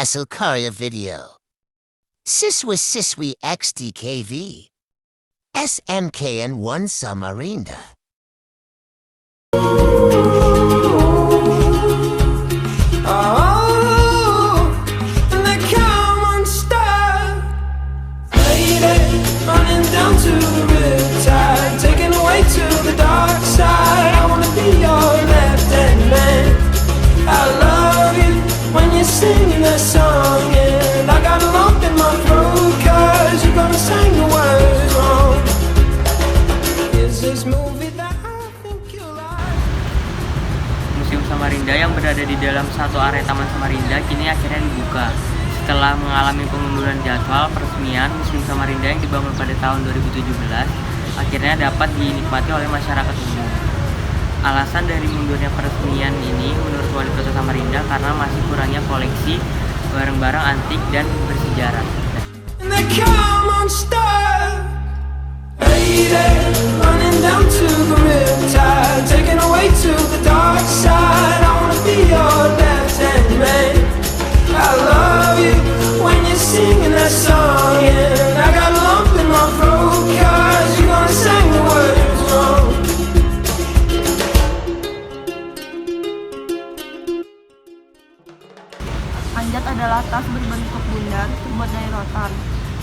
Hassel Karya video. Siswi XDKV. SMKN1 Samarinda. Running down to the riptide, taken away to the dark side. I wanna be your left-hand man. I love you when you're singing that song, and I got a lump in my throat 'cause you're gonna sing the words wrong. Is this movie that I think you like? Museum Samarinda yang berada di dalam satu area Taman Samarinda kini akhirnya dibuka. Setelah mengalami pengunduran jadwal peresmian, Museum Samarinda yang dibangun pada tahun 2017 akhirnya dapat dinikmati oleh masyarakat umum. Alasan dari mundurnya peresmian ini menurut Wali Kota Samarinda karena masih kurangnya koleksi barang-barang antik dan bersejarah. I love you when you're singing that song, and I got a lump in my throat 'cause you're gonna sing the words wrong. Anjat adalah tas berbentuk bundar terbuat dari rotan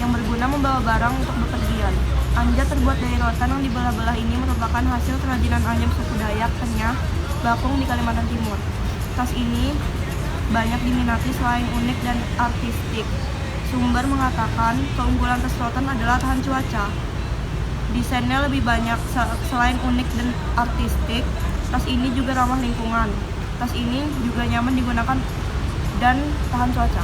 yang berguna membawa barang untuk bepergian. Anjat terbuat dari rotan yang dibelah-belah ini merupakan hasil kerajinan anjam suku Dayak, Kenyah, Bakung di Kalimantan Timur. Tas ini banyak diminati selain unik dan artistik. Sumber mengatakan keunggulan tas rotan adalah tahan cuaca. Desainnya lebih banyak selain unik dan artistik, tas ini juga ramah lingkungan. Tas ini juga nyaman digunakan dan tahan cuaca.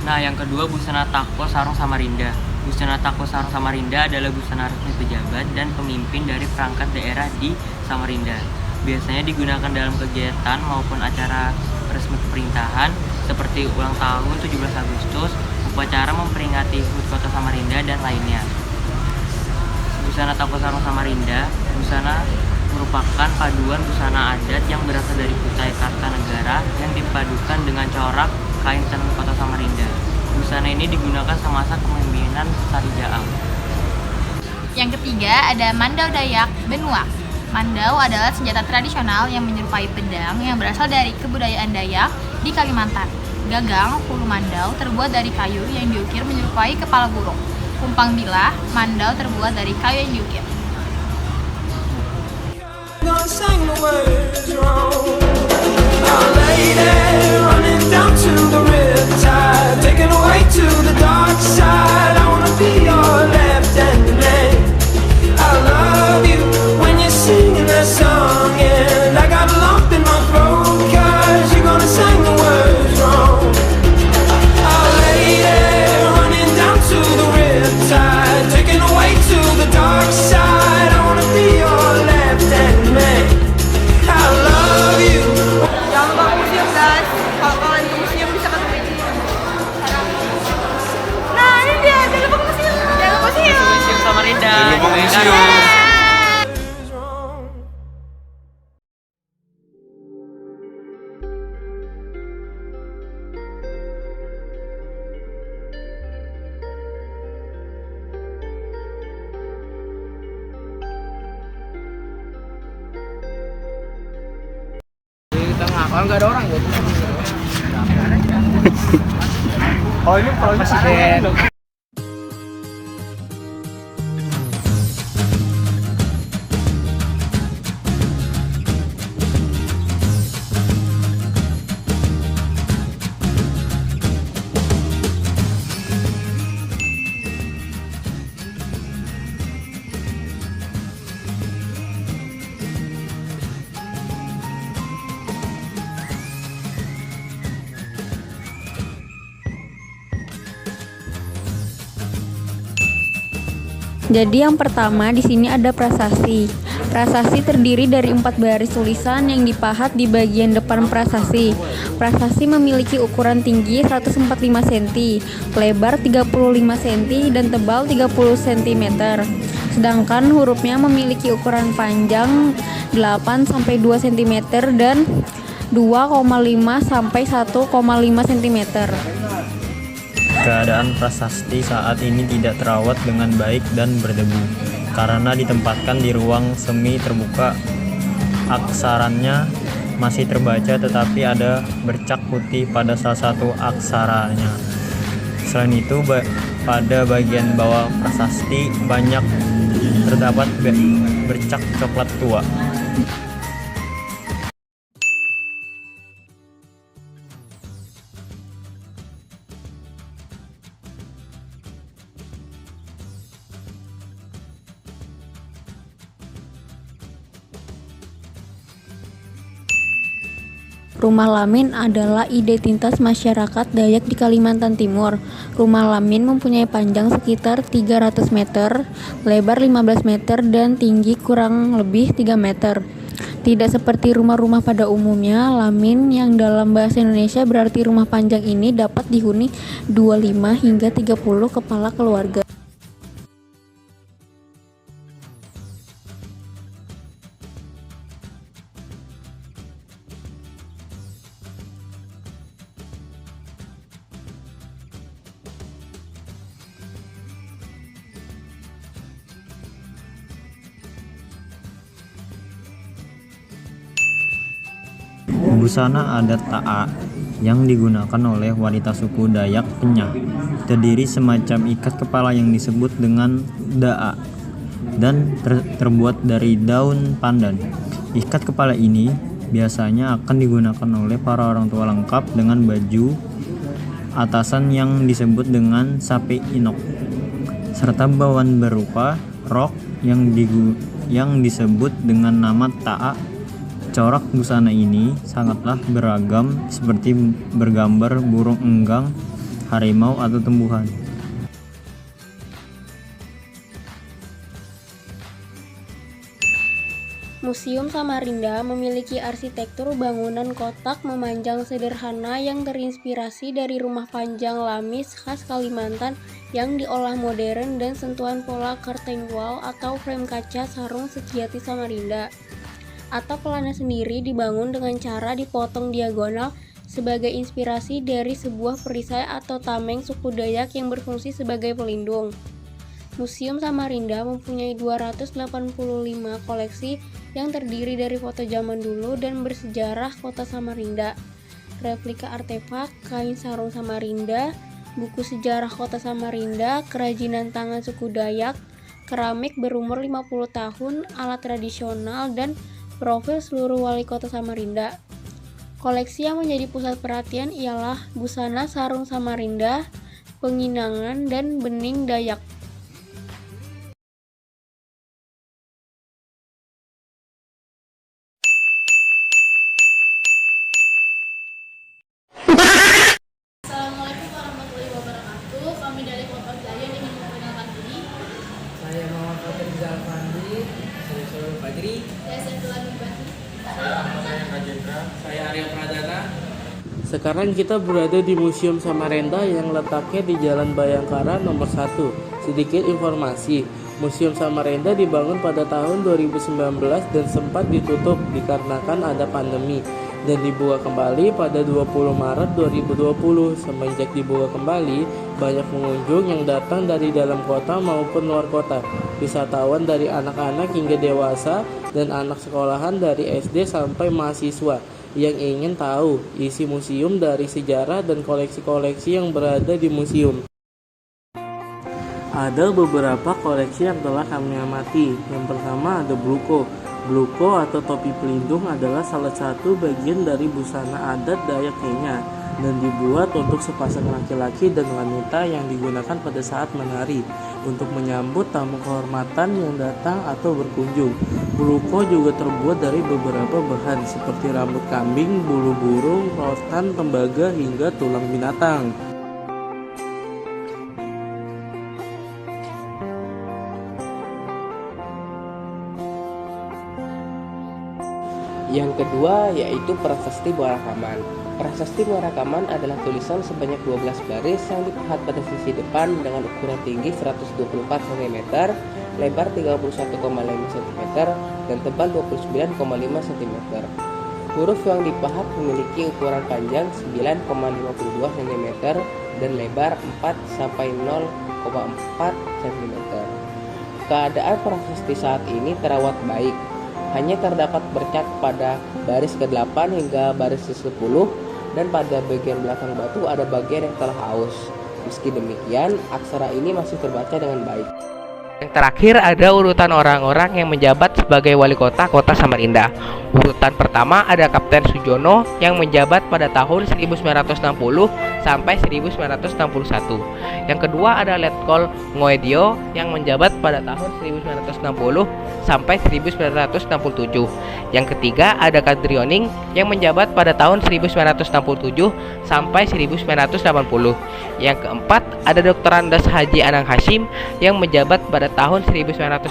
Nah, yang kedua busana tako sarung Samarinda. Busana tako sarung Samarinda adalah busana resmi pejabat dan pemimpin dari perangkat daerah di Samarinda. Biasanya digunakan dalam kegiatan maupun acara resmi pemerintahan seperti ulang tahun 17 Agustus, upacara memperingati HUT Kota Samarinda, dan lainnya. Busana tako sarung Samarinda, busana merupakan paduan busana adat yang berasal dari Kutai Kartanegara yang dipadukan dengan corak kain tenun Kota Samarinda. Busana ini digunakan semasa kepemimpinan Sari Jaang. Yang ketiga ada Mandau Dayak Benuak. Mandau adalah senjata tradisional yang menyerupai pedang yang berasal dari kebudayaan Dayak di Kalimantan. Gagang, hulu mandau terbuat dari kayu yang diukir menyerupai kepala burung. Kumpang bilah, mandau terbuat dari kayu yang diukir. Singing that song, and I got a lump in my throat 'cause you're gonna sing the words wrong. Oh lady, running down to the riptide, taken away to the dark side. I wanna be your left-hand man. I love you. Jangan lupa ke museum guys. Kalau kalian ke museum bisa ketemu ini. Nah ini dia, jangan lupa ke museum. Jangan lupa museum. Museum Samarinda. Kalau nggak ada orang ya. Oh ini presiden. Jadi yang pertama di sini ada prasasti. Prasasti terdiri dari 4 baris tulisan yang dipahat di bagian depan prasasti. Prasasti memiliki ukuran tinggi 145 cm, lebar 35 cm dan tebal 30 cm. Sedangkan hurufnya memiliki ukuran panjang 8 sampai 2 cm dan 2,5 sampai 1,5 cm. Keadaan prasasti saat ini tidak terawat dengan baik dan berdebu karena ditempatkan di ruang semi terbuka. Aksarannya masih terbaca tetapi ada bercak putih pada salah satu aksaranya. Selain itu, pada bagian bawah prasasti banyak terdapat bercak coklat tua. Rumah Lamin adalah identitas masyarakat Dayak di Kalimantan Timur. Rumah Lamin mempunyai panjang sekitar 300 meter, lebar 15 meter, dan tinggi kurang lebih 3 meter. Tidak seperti rumah-rumah pada umumnya, Lamin yang dalam bahasa Indonesia berarti rumah panjang ini dapat dihuni 25 hingga 30 kepala keluarga. Busana adat Ta'a yang digunakan oleh wanita suku Dayak Penyah terdiri semacam ikat kepala yang disebut dengan da'a dan terbuat dari daun pandan. Ikat kepala ini biasanya akan digunakan oleh para orang tua lengkap dengan baju atasan yang disebut dengan sape inok serta bawan berupa rok yang disebut dengan nama Ta'a. Corak busana ini sangatlah beragam seperti bergambar burung enggang, harimau, atau tumbuhan. Museum Samarinda memiliki arsitektur bangunan kotak memanjang sederhana yang terinspirasi dari rumah panjang Lamis khas Kalimantan yang diolah modern dan sentuhan pola curtain wall atau frame kaca sarung Sekiati Samarinda. Atap pelana sendiri dibangun dengan cara dipotong diagonal sebagai inspirasi dari sebuah perisai atau tameng suku Dayak yang berfungsi sebagai pelindung. Museum Samarinda mempunyai 285 koleksi yang terdiri dari foto zaman dulu dan bersejarah kota Samarinda, replika artefak, kain sarung Samarinda, buku sejarah kota Samarinda, kerajinan tangan suku Dayak, keramik berumur 50 tahun, alat tradisional, dan profil seluruh wali kota Samarinda. Koleksi yang menjadi pusat perhatian ialah busana sarung Samarinda, penginangan, dan bening Dayak. Assalamualaikum warahmatullahi wabarakatuh. Kami dari kelompok Giant ingin memperkenalkan diri. Saya Muhammad Fatir Rizal Fandi. Saya Syahrul Fajri. Saya Saifullah Nubati. Saya Arya Pradana. Sekarang kita berada di Museum Samarinda yang letaknya di Jalan Bayangkara nomor 1. Sedikit informasi, Museum Samarinda dibangun pada tahun 2019 dan sempat ditutup dikarenakan ada pandemi dan dibuka kembali pada 20 Maret 2020. Semenjak dibuka kembali, banyak pengunjung yang datang dari dalam kota maupun luar kota, wisatawan dari anak-anak hingga dewasa dan anak sekolahan dari SD sampai mahasiswa yang ingin tahu isi museum dari sejarah dan koleksi-koleksi yang berada di museum. Ada beberapa koleksi yang telah kami amati. Yang pertama ada bluko. Bluko atau topi pelindung adalah salah satu bagian dari busana adat Dayak Kenya dan dibuat untuk sepasang laki-laki dan wanita yang digunakan pada saat menari untuk menyambut tamu kehormatan yang datang atau berkunjung. Bluko juga terbuat dari beberapa bahan seperti rambut kambing, bulu burung, rotan, tembaga, hingga tulang binatang. Yang kedua yaitu prasasti Muarakaman. Prasasti Muarakaman adalah tulisan sebanyak 12 baris yang dipahat pada sisi depan dengan ukuran tinggi 124 cm, lebar 31,5 cm, dan tebal 29,5 cm. Huruf yang dipahat memiliki ukuran panjang 9,52 cm dan lebar 4 sampai 0,4 cm. Keadaan prasasti saat ini terawat baik. Hanya terdapat bercak pada baris ke-8 hingga baris ke-10 dan pada bagian belakang batu ada bagian yang telah aus. Meski demikian, aksara ini masih terbaca dengan baik. Yang terakhir ada urutan orang-orang yang menjabat sebagai wali kota Kota Samarinda. Urutan pertama ada Kapten Sujono yang menjabat pada tahun 1960 sampai 1961. Yang kedua ada Letkol Ngoedio yang menjabat pada tahun 1960 sampai 1967. Yang ketiga ada Kadrioning yang menjabat pada tahun 1967 sampai 1980. Yang keempat ada Dr. Andes Haji Anang Hashim yang menjabat pada tahun 1980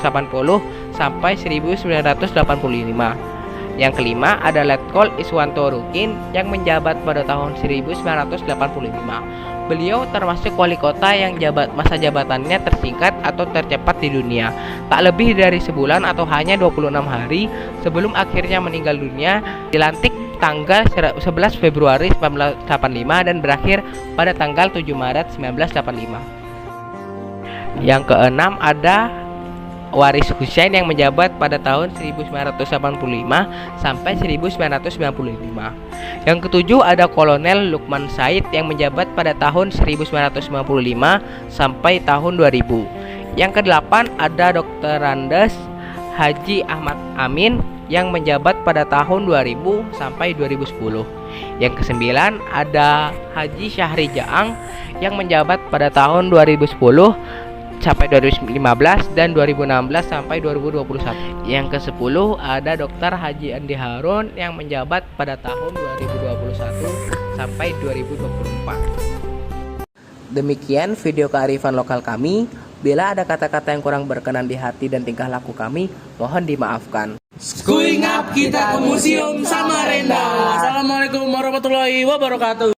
sampai 1985. Yang kelima ada Letkol Iswanto Rukin yang menjabat pada tahun 1985. Beliau termasuk wali kota yang masa jabatannya tersingkat atau tercepat di dunia, tak lebih dari sebulan atau hanya 26 hari sebelum akhirnya meninggal dunia, dilantik tanggal 11 Februari 1985 dan berakhir pada tanggal 7 Maret 1985. Yang keenam ada Waris Hussein yang menjabat pada tahun 1985 sampai 1995. Yang ketujuh ada Kolonel Lukman Said yang menjabat pada tahun 1995 sampai tahun 2000. Yang kedelapan ada Dr. Andes Haji Ahmad Amin yang menjabat pada tahun 2000 sampai 2010. Yang kesembilan ada Haji Syahri Jaang yang menjabat pada tahun 2010 sampai 2015 dan 2016 sampai 2021. Yang ke-10 ada Dr. Haji Andi Harun yang menjabat pada tahun 2021 sampai 2024. Demikian video kearifan lokal kami. Bila ada kata-kata yang kurang berkenan di hati dan tingkah laku kami, mohon dimaafkan. Skewing up kita ke Museum Samarinda. Assalamualaikum warahmatullahi wabarakatuh.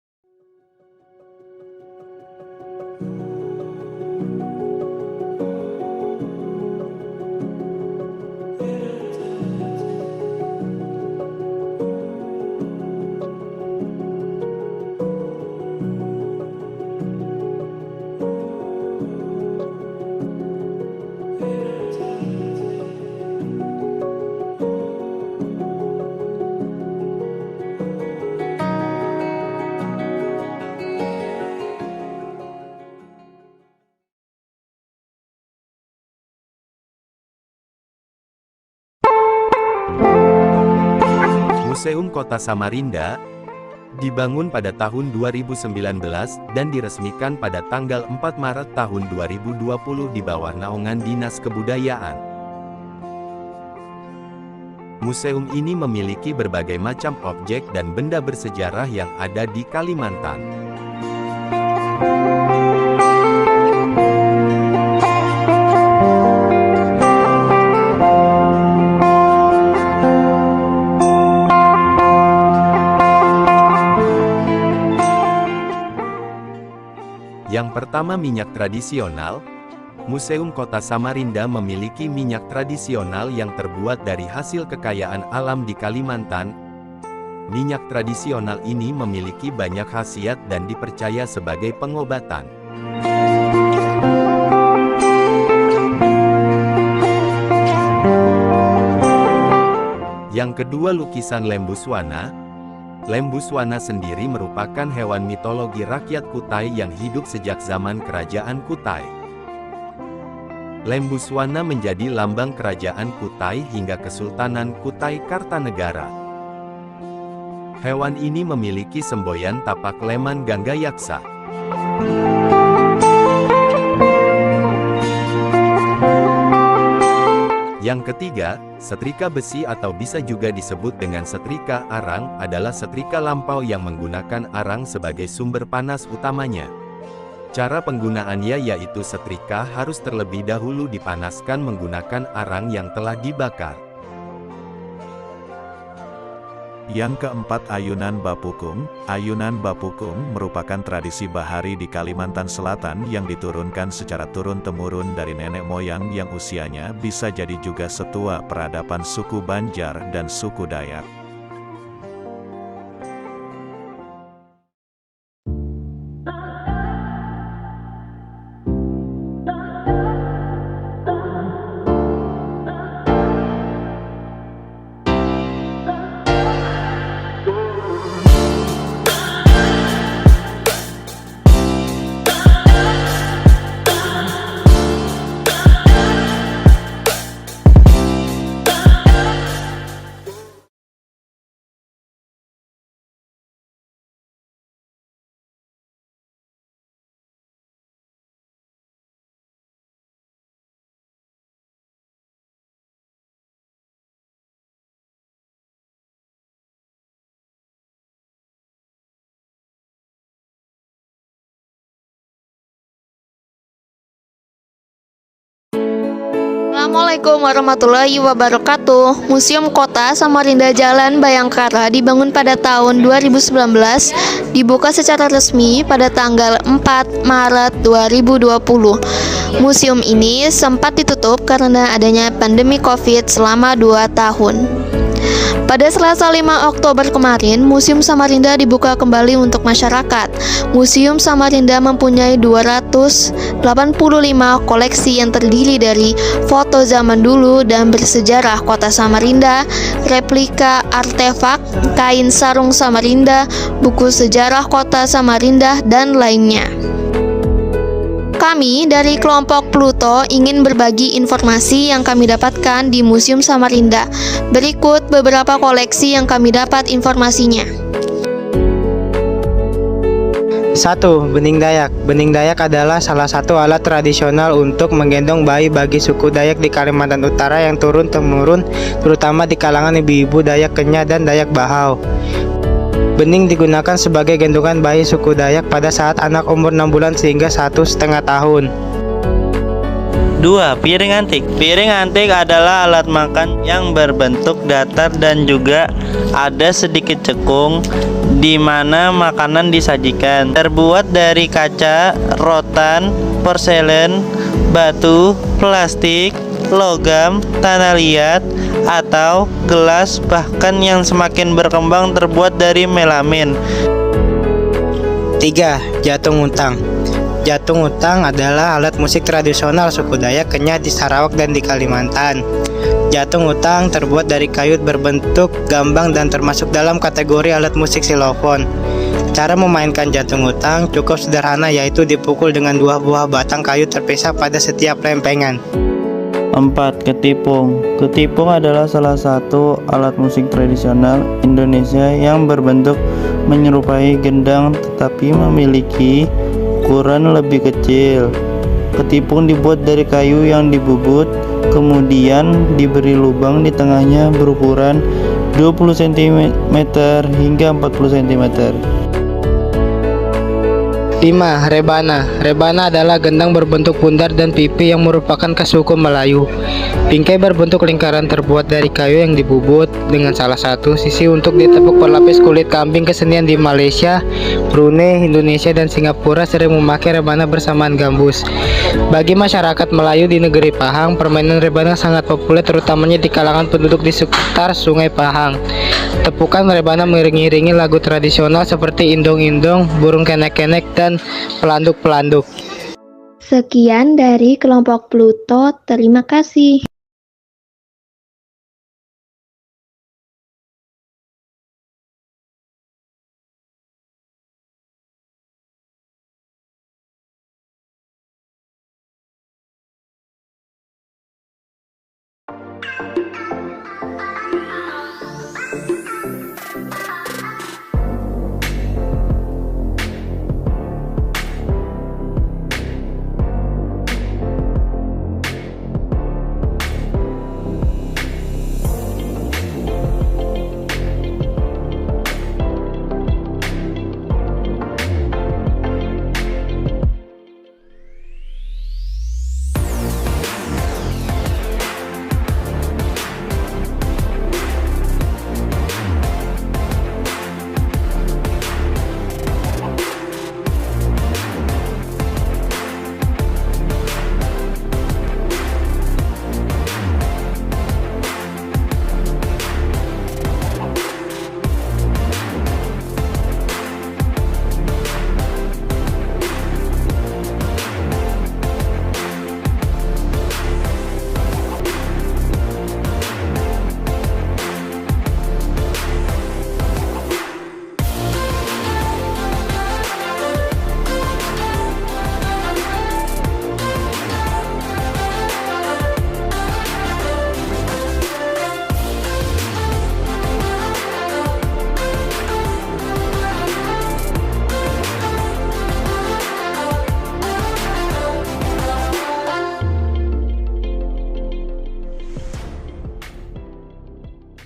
Museum Kota Samarinda dibangun pada tahun 2019 dan diresmikan pada tanggal 4 Maret tahun 2020 di bawah naungan Dinas Kebudayaan. Museum ini memiliki berbagai macam objek dan benda bersejarah yang ada di Kalimantan. Yang pertama, minyak tradisional. Museum Kota Samarinda memiliki minyak tradisional yang terbuat dari hasil kekayaan alam di Kalimantan. Minyak tradisional ini memiliki banyak khasiat dan dipercaya sebagai pengobatan. Yang kedua, lukisan Lembuswana. Lembuswana sendiri merupakan hewan mitologi rakyat Kutai yang hidup sejak zaman Kerajaan Kutai. Lembuswana menjadi lambang Kerajaan Kutai hingga Kesultanan Kutai Kartanegara. Hewan ini memiliki semboyan tapak leman Ganggayaksa. Yang ketiga, setrika besi atau bisa juga disebut dengan setrika arang adalah setrika lampau yang menggunakan arang sebagai sumber panas utamanya. Cara penggunaannya yaitu setrika harus terlebih dahulu dipanaskan menggunakan arang yang telah dibakar. Yang keempat, ayunan bapukung. Ayunan bapukung merupakan tradisi bahari di Kalimantan Selatan yang diturunkan secara turun-temurun dari nenek moyang yang usianya bisa jadi juga setua peradaban suku Banjar dan suku Dayak. Assalamualaikum warahmatullahi wabarakatuh. Museum Kota Samarinda Jalan Bayangkara dibangun pada tahun 2019, dibuka secara resmi pada tanggal 4 Maret 2020. Museum ini sempat ditutup karena adanya pandemi Covid selama 2 tahun. Pada Selasa 5 Oktober kemarin, Museum Samarinda dibuka kembali untuk masyarakat. Museum Samarinda mempunyai 285 koleksi yang terdiri dari foto zaman dulu dan bersejarah kota Samarinda, replika artefak, kain sarung Samarinda, buku sejarah kota Samarinda, dan lainnya. Kami dari kelompok Pluto ingin berbagi informasi yang kami dapatkan di Museum Samarinda. Berikut beberapa koleksi yang kami dapat informasinya. 1. Bening Dayak. Bening Dayak adalah salah satu alat tradisional untuk menggendong bayi bagi suku Dayak di Kalimantan Utara yang turun-temurun, terutama di kalangan ibu-ibu Dayak Kenya dan Dayak Bahau. Bening digunakan sebagai gendongan bayi suku Dayak pada saat anak umur 6 bulan sehingga 1,5 tahun. 2. Piring antik. Piring antik adalah alat makan yang berbentuk datar dan juga ada sedikit cekung di mana makanan disajikan. Terbuat dari kaca, rotan, porselen, batu, plastik, logam, tanah liat, atau gelas, bahkan yang semakin berkembang terbuat dari melamin. 3. Jatung Utang. Jatung Utang adalah alat musik tradisional suku Dayak Kenya di Sarawak dan di Kalimantan. Jatung Utang terbuat dari kayu berbentuk gambang dan termasuk dalam kategori alat musik xilofon. Cara memainkan jatung utang cukup sederhana, yaitu dipukul dengan 2 buah batang kayu terpisah pada setiap lempengan. 4. Ketipung. Ketipung adalah salah satu alat musik tradisional Indonesia yang berbentuk menyerupai gendang tetapi memiliki ukuran lebih kecil. Ketipung dibuat dari kayu yang dibubut, kemudian diberi lubang di tengahnya berukuran 20 cm hingga 40 cm. 5. Rebana. Rebana adalah gendang berbentuk bundar dan pipi yang merupakan khas suku Melayu. Bingkai berbentuk lingkaran terbuat dari kayu yang dibubut dengan salah satu sisi untuk ditepuk berlapis kulit kambing. Kesenian di Malaysia, Brunei, Indonesia, dan Singapura sering memakai rebana bersamaan gambus. Bagi masyarakat Melayu di negeri Pahang, permainan rebana sangat populer terutamanya di kalangan penduduk di sekitar Sungai Pahang. Tepukan rebana mengiringi lagu tradisional seperti indong-indong, burung kenek-kenek, dan pelanduk-pelanduk. Sekian dari kelompok Pluto, terima kasih.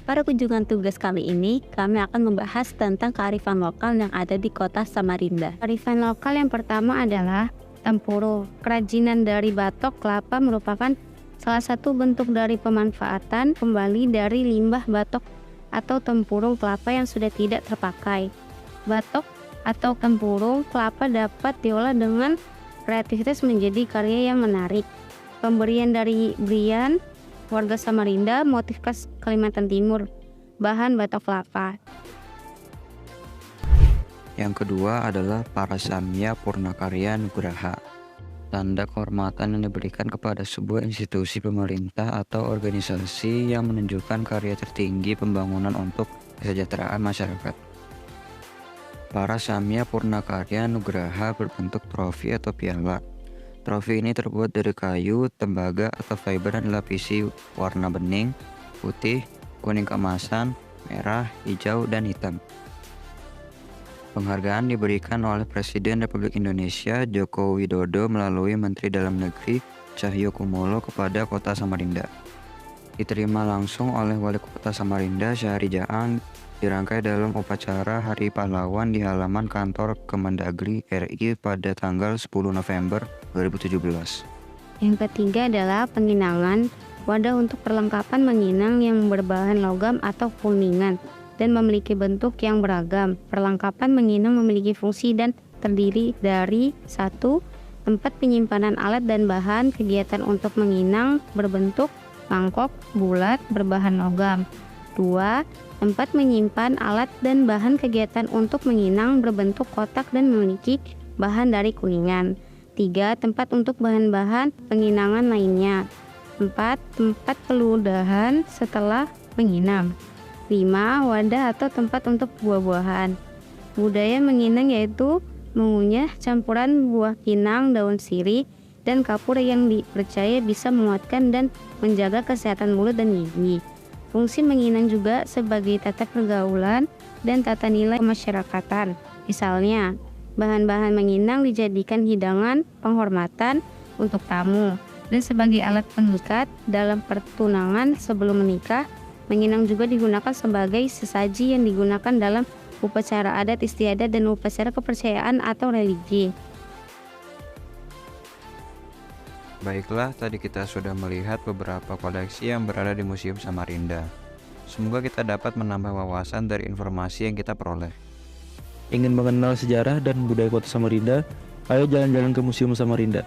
Pada kunjungan tugas kali ini, kami akan membahas tentang kearifan lokal yang ada di kota Samarinda. Kearifan lokal yang pertama adalah tempuru. Kerajinan dari batok kelapa merupakan Salah satu bentuk dari pemanfaatan kembali dari limbah batok atau tempurung kelapa yang sudah tidak terpakai. Batok atau tempurung kelapa dapat diolah dengan kreativitas menjadi karya yang menarik. Pemberian dari Brian, warga Samarinda, motif khas Kalimantan Timur, bahan batok kelapa. Yang kedua adalah Parasamya Purnakarya Nugraha, tanda kehormatan yang diberikan kepada sebuah institusi pemerintah atau organisasi yang menunjukkan karya tertinggi pembangunan untuk kesejahteraan masyarakat. Parasamya Purnakarya Nugraha berbentuk trofi atau piala. Trofi ini terbuat dari kayu, tembaga, atau fiber dan dilapisi warna bening, putih, kuning keemasan, merah, hijau, dan hitam. Penghargaan diberikan oleh Presiden Republik Indonesia Joko Widodo melalui Menteri Dalam Negeri Cahyokumolo kepada Kota Samarinda. Diterima langsung oleh Wali Kota Samarinda Syahri Jaang, dirangkai dalam upacara Hari Pahlawan di halaman kantor Kemendagri RI pada tanggal 10 November 2017. Yang ketiga adalah penginangan, wadah untuk perlengkapan menginang yang berbahan logam atau kuningan dan memiliki bentuk yang beragam. Perlengkapan menginang memiliki fungsi dan terdiri dari 1. Tempat penyimpanan alat dan bahan kegiatan untuk menginang berbentuk mangkok bulat berbahan logam. 2. Tempat menyimpan alat dan bahan kegiatan untuk menginang berbentuk kotak dan memiliki bahan dari kuningan. 3. Tempat untuk bahan-bahan penginangan lainnya. 4. Tempat peludahan setelah menginang. 5. Wadah atau tempat untuk buah-buahan. Budaya menginang yaitu mengunyah campuran buah pinang, daun sirih, dan kapur yang dipercaya bisa menguatkan dan menjaga kesehatan mulut dan gigi. Fungsi menginang juga sebagai tata pergaulan dan tata nilai kemasyarakatan. Misalnya, bahan-bahan menginang dijadikan hidangan penghormatan untuk tamu dan sebagai alat pengikat dalam pertunangan sebelum menikah. Menginang juga digunakan sebagai sesaji yang digunakan dalam upacara adat istiadat dan upacara kepercayaan atau religi. Baiklah, tadi kita sudah melihat beberapa koleksi yang berada di Museum Samarinda. Semoga kita dapat menambah wawasan dari informasi yang kita peroleh. Ingin mengenal sejarah dan budaya Kota Samarinda? Ayo jalan-jalan ke Museum Samarinda.